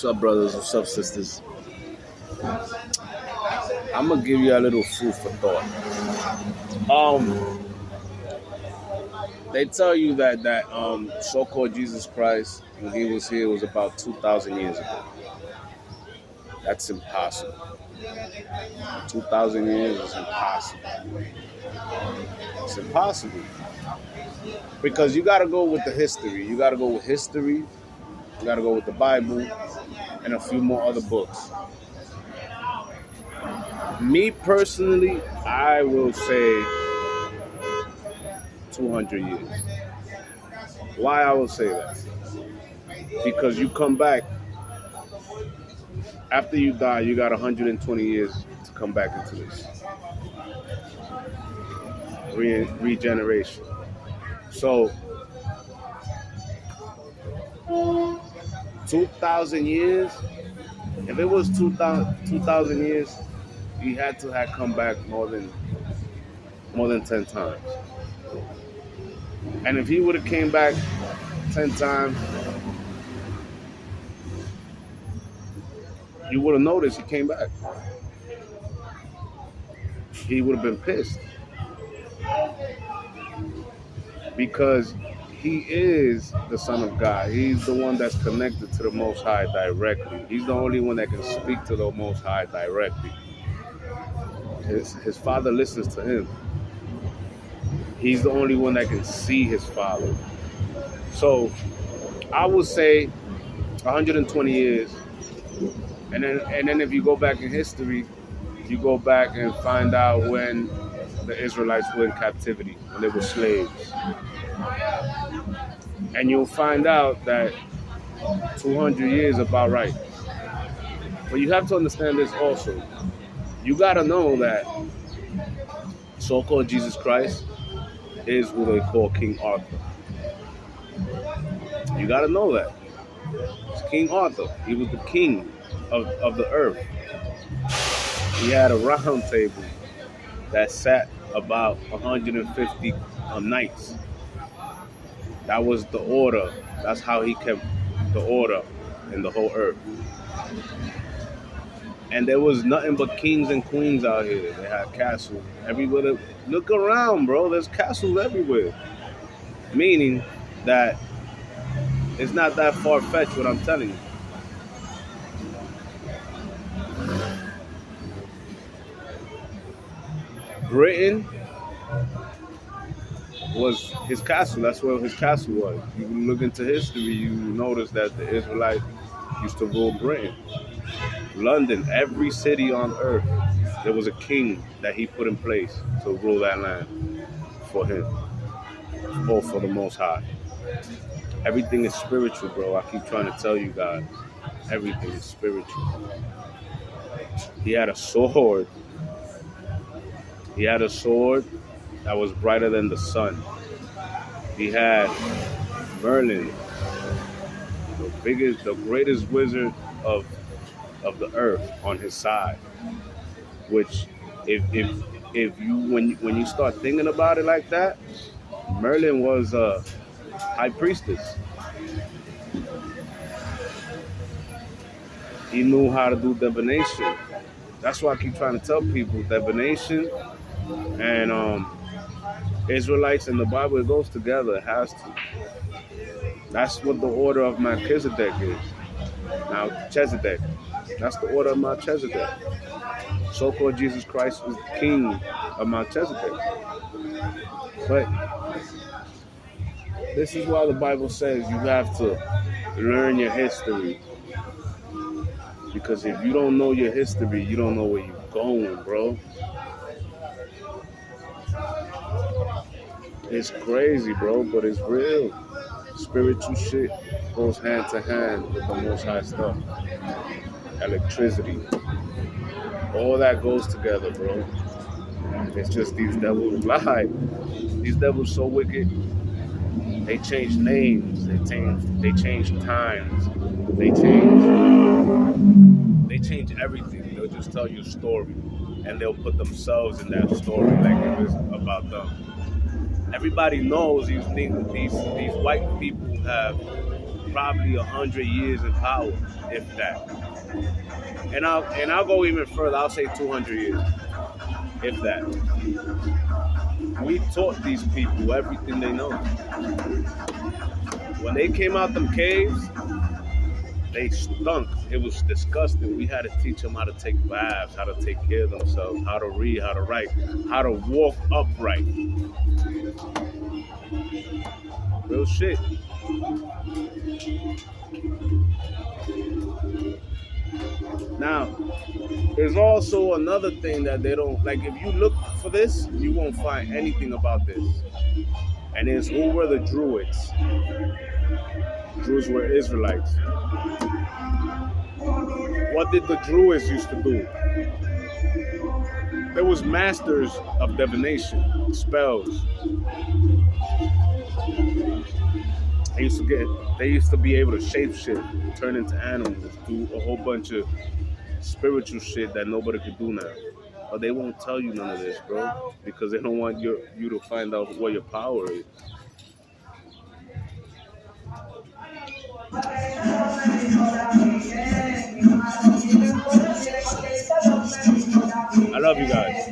What's up, brothers? What's up, sisters? I'm gonna give you a little food for thought. Um, they tell you that so-called Jesus Christ, when he was here, was about 2,000 years ago. That's impossible. 2,000 years is impossible. It's impossible because you gotta go with the history. You gotta go with history. You gotta go with the Bible and a few more other books. Me personally, I will say 200 years. Why I will say that? Because you come back, after you die, you got 120 years to come back into this. Regeneration. So, 2,000 years, if it was 2,000 years, he had to have come back more than 10 times. And if he would have came back 10 times, you would have noticed he came back. He would have been pissed. Because he is the Son of God. He's the one that's connected to the Most High directly. He's the only one that can speak to the Most High directly. His Father listens to him. He's the only one that can see his Father. So I would say 120 years. And then if you go back in history, you go back and find out when the Israelites were in captivity, when they were slaves. And you'll find out that 200 years is about right. But you have to understand this also. You got to know that so-called Jesus Christ is what they call King Arthur. You got to know that. It's King Arthur. He was the king of the earth. He had a round table that sat about 150 knights. That was the order. That's how he kept the order in the whole earth. And there was nothing but kings and queens out here. They had castles everywhere. Look around, bro. There's castles everywhere. Meaning that it's not that far-fetched what I'm telling you. Britain was his castle. That's where his castle was. You look into history, you notice that the Israelites used to rule Britain. London, every city on earth, there was a king that he put in place to rule that land for him, or for the Most High. Everything is spiritual, bro. I keep trying to tell you guys, everything is spiritual. He had a sword. He had a sword that was brighter than the sun. He had Merlin, the greatest wizard of the earth on his side. Which, if you when you start thinking about it like that, Merlin was a high priestess. He knew how to do divination. That's why I keep trying to tell people divination and Israelites in the Bible, it goes together. It has to. That's what the order of Melchizedek is. Melchizedek. That's the order of Melchizedek. So-called Jesus Christ is the king of Melchizedek. But this is why the Bible says you have to learn your history. Because if you don't know your history, you don't know where you're going, bro. It's crazy, bro, but it's real. Spiritual shit goes hand to hand with the Most High stuff. Electricity. All that goes together, bro. It's just these devils lie. These devils so wicked. They change names. They change times. They change everything. They'll just tell you a story, and they'll put themselves in that story like it was about them. Everybody knows these white people have probably 100 years in power, if that. And I'll go even further. I'll say 200 years, if that. We taught these people everything they know. When they came out them caves, they stunk. It was disgusting. We had to teach them how to take baths, how to take care of themselves, how to read, how to write, how to walk upright. Real shit. Now, there's also another thing that they don't like. If you look for this, you won't find anything about this. And it's who were the Druids? Druids were Israelites. What did the Druids used to do? They was masters of divination, spells. They used to be able to shapeshift, turn into animals, do a whole bunch of spiritual shit that nobody could do now. But they won't tell you none of this, bro, because they don't want you to find out what your power is. I love you guys.